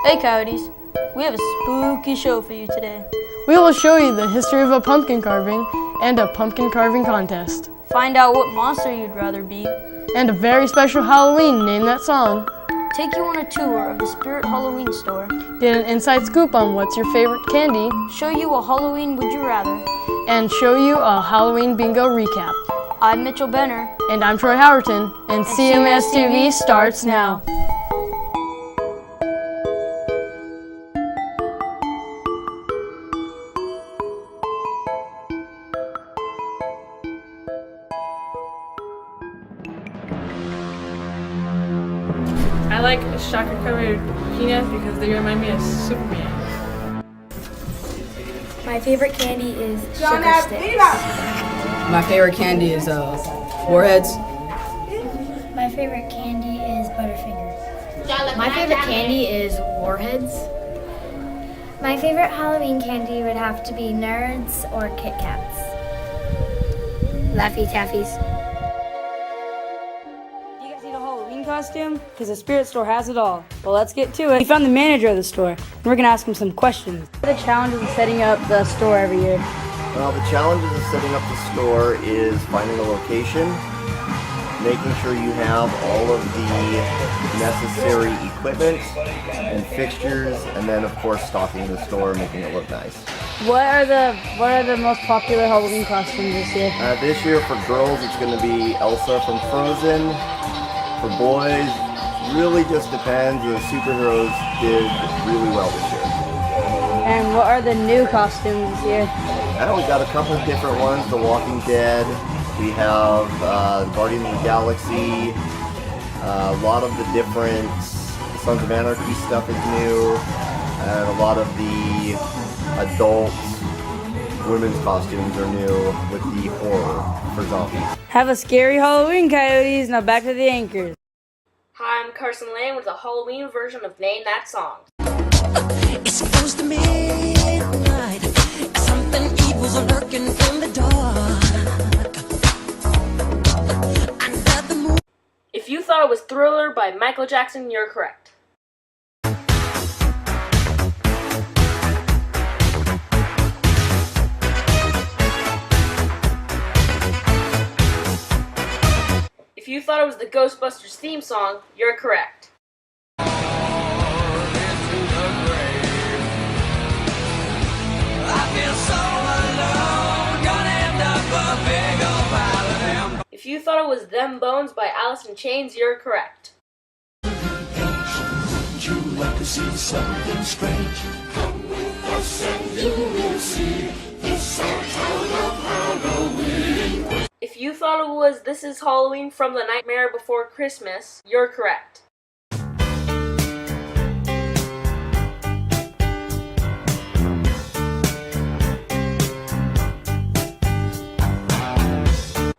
Hey Coyotes, we have a spooky show for you today. We will show you the history of a pumpkin carving and a pumpkin carving contest. Find out what monster you'd rather be. And a very special Halloween Name That Song. Take you on a tour of the Spirit Halloween store. Get an inside scoop on what's your favorite candy. Show you a Halloween Would You Rather. And show you a Halloween bingo recap. I'm Mitchell Benner. And I'm Troy Howerton. And CMSTV starts now. I like chocolate covered peanuts because they remind me of Superman. My favorite candy is sugar sticks. My favorite candy is Warheads. My favorite candy is Butterfingers. My favorite candy is Warheads. My favorite Halloween candy would have to be Nerds or Kit Kats. Laffy Taffies. You guys need a Halloween costume? Because the Spirit store has it all. Well, let's get to it. We found the manager of the store, and we're going to ask him some questions. What are the challenges of setting up the store every year? Well, the challenges of setting up the store is finding a location, making sure you have all of the necessary equipment and fixtures, and then of course stocking the store, making it look nice. What are the most popular Halloween costumes this year? This year for girls it's going to be Elsa from Frozen. For boys, really just depends. The superheroes did really well this year. And what are the new costumes this year? We got a couple of different ones. The Walking Dead. We have Guardians of the Galaxy. A lot of the different Sons of Anarchy stuff is new. And a lot of the adult women's costumes are new with the horror for zombies. Have a scary Halloween, Coyotes. Now back to the anchors. Hi, I'm Carson Lane with a Halloween version of Name That Song. It's close to midnight. Something evil's lurking in the dark. Under the moon. If you thought it was Thriller by Michael Jackson, you're correct. If you thought it was the Ghostbusters theme song, you're correct. If you thought it was Them Bones by Alice in Chains, you're correct. Would you like to see something strange? Come with us and you will see. It's our town of Halloween. If you thought it was This Is Halloween from The Nightmare Before Christmas, you're correct.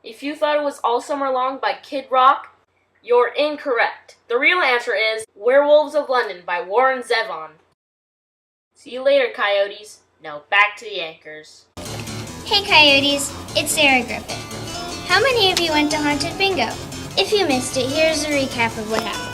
If you thought it was All Summer Long by Kid Rock, you're incorrect. The real answer is Werewolves of London by Warren Zevon. See you later, Coyotes. Now back to the anchors. Hey Coyotes, it's Sarah Griffith. How many of you went to Haunted Bingo? If you missed it, here's a recap of what happened.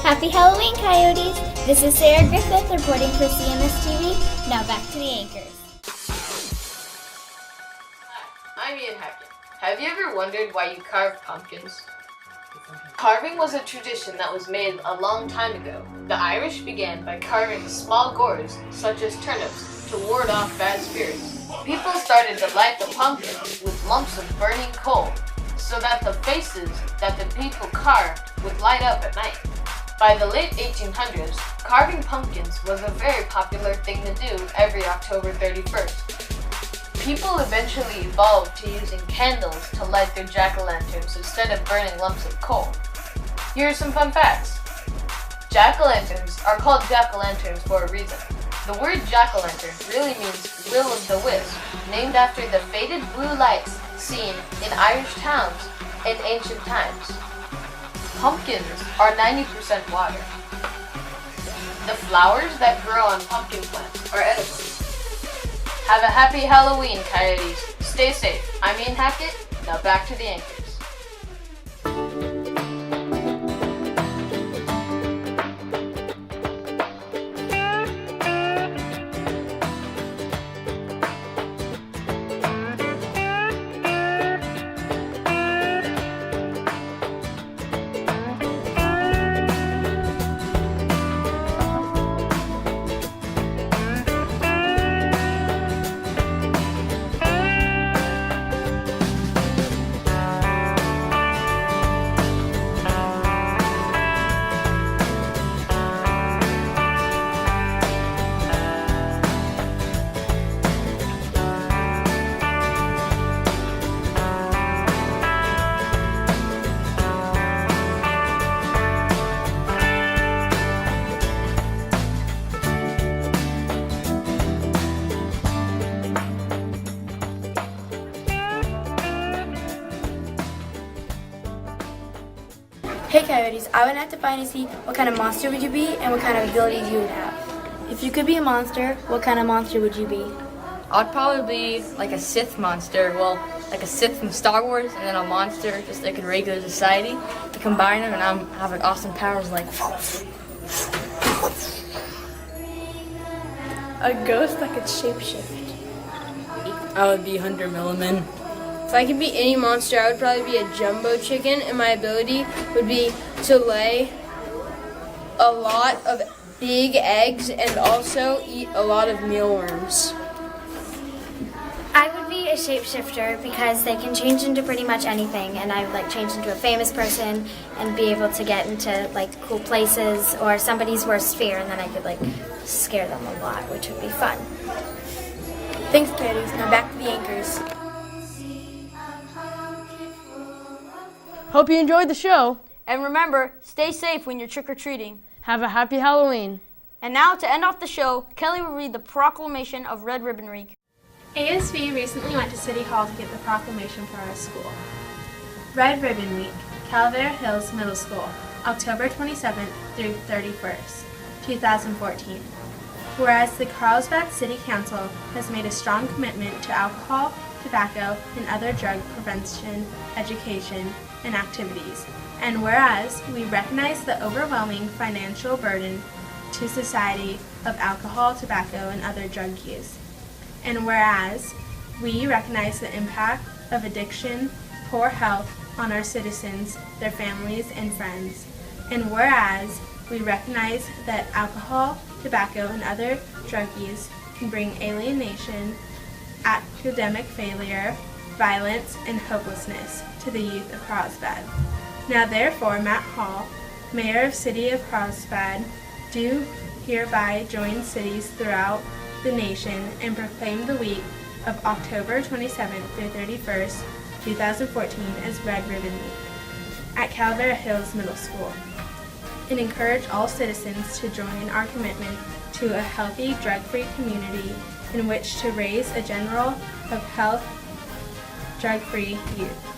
Happy Halloween, Coyotes! This is Sarah Griffith reporting for CMSTV. Now back to the anchors. Hi, I'm Ian Hackett. Have you ever wondered why you carve pumpkins? Carving was a tradition that was made a long time ago. The Irish began by carving small gourds, such as turnips, to ward off bad spirits. People started to light the pumpkin with lumps of burning coal, so that the faces that the people carved would light up at night. By the late 1800s, carving pumpkins was a very popular thing to do every October 31st. People eventually evolved to using candles to light their jack-o'-lanterns instead of burning lumps of coal. Here are some fun facts. Jack-o'-lanterns are called jack-o'-lanterns for a reason. The word jack-o'-lantern really means will o' the wisp, named after the faded blue lights seen in Irish towns in ancient times. Pumpkins are 90% water. The flowers that grow on pumpkin plants are edible. Have a happy Halloween, coyotes. Stay safe. I'm Ian Hackett. Now back to the anchors. Hey Coyotes, I would have to find to see what kind of monster would you be and what kind of abilities you would have. If you could be a monster, what kind of monster would you be? I'd probably be like a Sith monster, well, like a Sith from Star Wars, and then a monster just like in regular society. You combine them and I have like awesome powers like... A ghost that could shapeshift. I would be Hunter Milliman. If I could be any monster, I would probably be a jumbo chicken, and my ability would be to lay a lot of big eggs and also eat a lot of mealworms. I would be a shapeshifter because they can change into pretty much anything, and I would like change into a famous person and be able to get into like cool places or somebody's worst fear, and then I could like scare them a lot, which would be fun. Thanks, Coyotes. Now back to the anchors. Hope you enjoyed the show. And remember, stay safe when you're trick-or-treating. Have a happy Halloween. And now, to end off the show, Kelly will read the proclamation of Red Ribbon Week. ASB recently went to City Hall to get the proclamation for our school. Red Ribbon Week, Calvert Hills Middle School, October 27th through 31st, 2014. Whereas the Carlsbad City Council has made a strong commitment to alcohol, tobacco, and other drug prevention, education, and activities. And whereas we recognize the overwhelming financial burden to society of alcohol, tobacco, and other drug use. And whereas we recognize the impact of addiction, poor health on our citizens, their families, and friends. And whereas we recognize that alcohol, tobacco, and other drug use can bring alienation, academic failure, violence, and hopelessness to the youth of Carlsbad. Now therefore, Matt Hall, Mayor of City of Carlsbad, do hereby join cities throughout the nation and proclaim the week of October 27th through 31st, 2014 as Red Ribbon Week at Calvert Hills Middle School, and encourage all citizens to join our commitment to a healthy, drug-free community in which to raise a general of health, drug-free youth.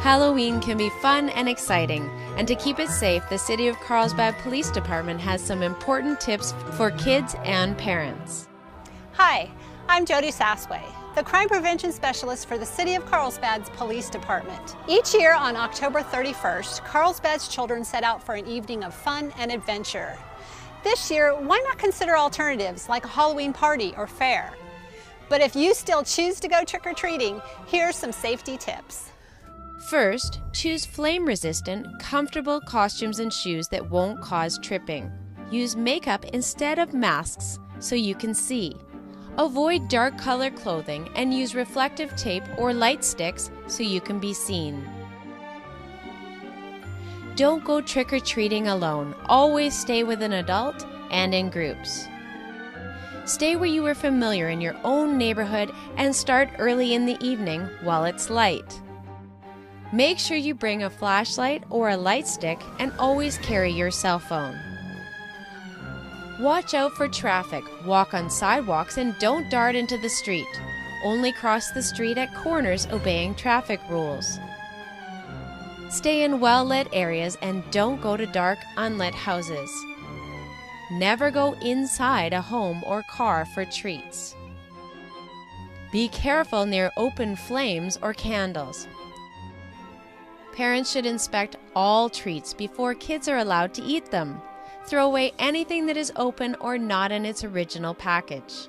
Halloween can be fun and exciting, and to keep it safe, the City of Carlsbad Police Department has some important tips for kids and parents. Hi, I'm Jody Sasway, the Crime Prevention Specialist for the City of Carlsbad's Police Department. Each year on October 31st, Carlsbad's children set out for an evening of fun and adventure. This year, why not consider alternatives like a Halloween party or fair? But if you still choose to go trick-or-treating, here are some safety tips. First, choose flame-resistant, comfortable costumes and shoes that won't cause tripping. Use makeup instead of masks so you can see. Avoid dark color clothing and use reflective tape or light sticks so you can be seen. Don't go trick-or-treating alone. Always stay with an adult and in groups. Stay where you are familiar in your own neighborhood and start early in the evening while it's light. Make sure you bring a flashlight or a light stick and always carry your cell phone. Watch out for traffic, walk on sidewalks, and don't dart into the street. Only cross the street at corners obeying traffic rules. Stay in well-lit areas and don't go to dark, unlit houses. Never go inside a home or car for treats. Be careful near open flames or candles. Parents should inspect all treats before kids are allowed to eat them. Throw away anything that is open or not in its original package.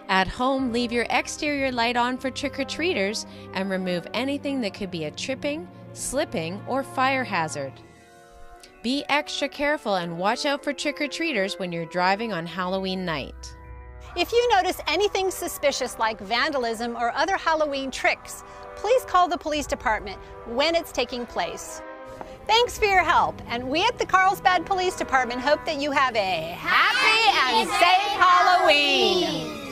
At home, leave your exterior light on for trick-or-treaters and remove anything that could be a tripping, slipping, or fire hazard. Be extra careful and watch out for trick-or-treaters when you're driving on Halloween night. If you notice anything suspicious like vandalism or other Halloween tricks, please call the police department when it's taking place. Thanks for your help, and we at the Carlsbad Police Department hope that you have a happy and safe Halloween!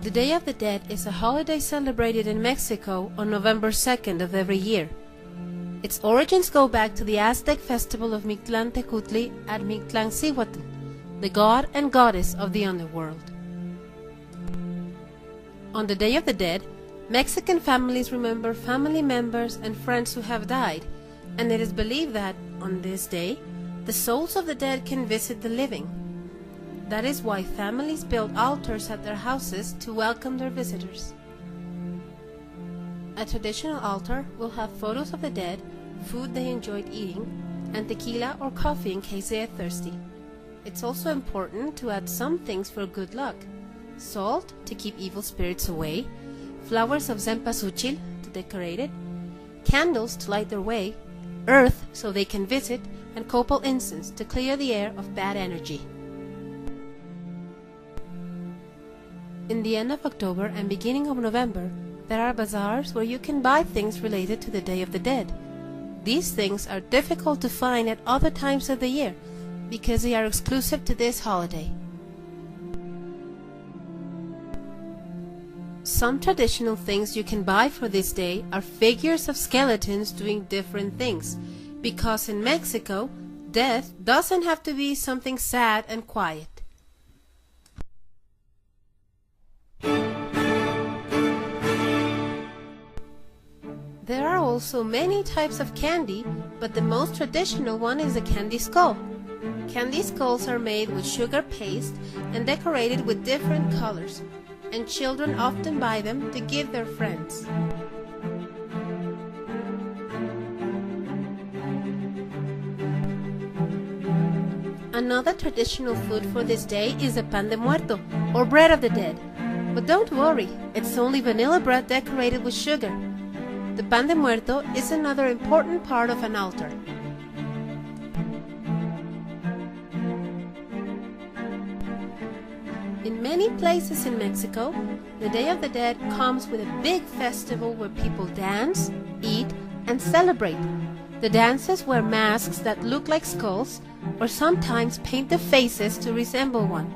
The Day of the Dead is a holiday celebrated in Mexico on November 2nd of every year. Its origins go back to the Aztec festival of Mictlán Tecutli at Mictláncihuatl, the god and goddess of the underworld. On the Day of the Dead, Mexican families remember family members and friends who have died, and it is believed that, on this day, the souls of the dead can visit the living. That is why families build altars at their houses to welcome their visitors. A traditional altar will have photos of the dead, food they enjoyed eating, and tequila or coffee in case they are thirsty. It's also important to add some things for good luck: salt to keep evil spirits away, flowers of cempasúchil to decorate it, candles to light their way, earth so they can visit, and copal incense to clear the air of bad energy. In the end of October and beginning of November, there are bazaars where you can buy things related to the Day of the Dead. These things are difficult to find at other times of the year because they are exclusive to this holiday. Some traditional things you can buy for this day are figures of skeletons doing different things, because in Mexico, death doesn't have to be something sad and quiet. There are also many types of candy, but the most traditional one is the candy skull. Candy skulls are made with sugar paste and decorated with different colors, and children often buy them to give their friends. Another traditional food for this day is the pan de muerto, or bread of the dead. But don't worry, it's only vanilla bread decorated with sugar. The pan de muerto is another important part of an altar. In many places in Mexico, the Day of the Dead comes with a big festival where people dance, eat, and celebrate. The dancers wear masks that look like skulls, or sometimes paint their faces to resemble one.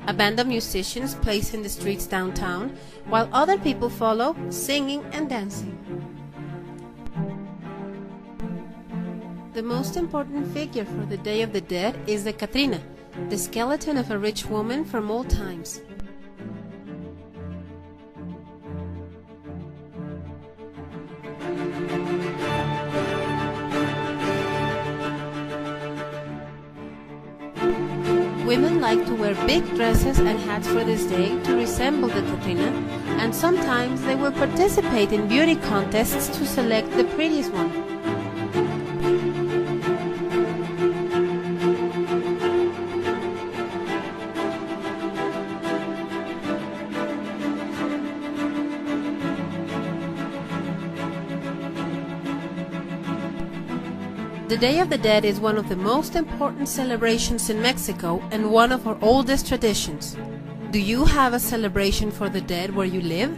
A band of musicians plays in the streets downtown, while other people follow, singing and dancing. The most important figure for the Day of the Dead is the Catrina, the skeleton of a rich woman from old times. Women like to wear big dresses and hats for this day to resemble the Catrina, and sometimes they will participate in beauty contests to select the prettiest one. The Day of the Dead is one of the most important celebrations in Mexico and one of our oldest traditions. Do you have a celebration for the dead where you live?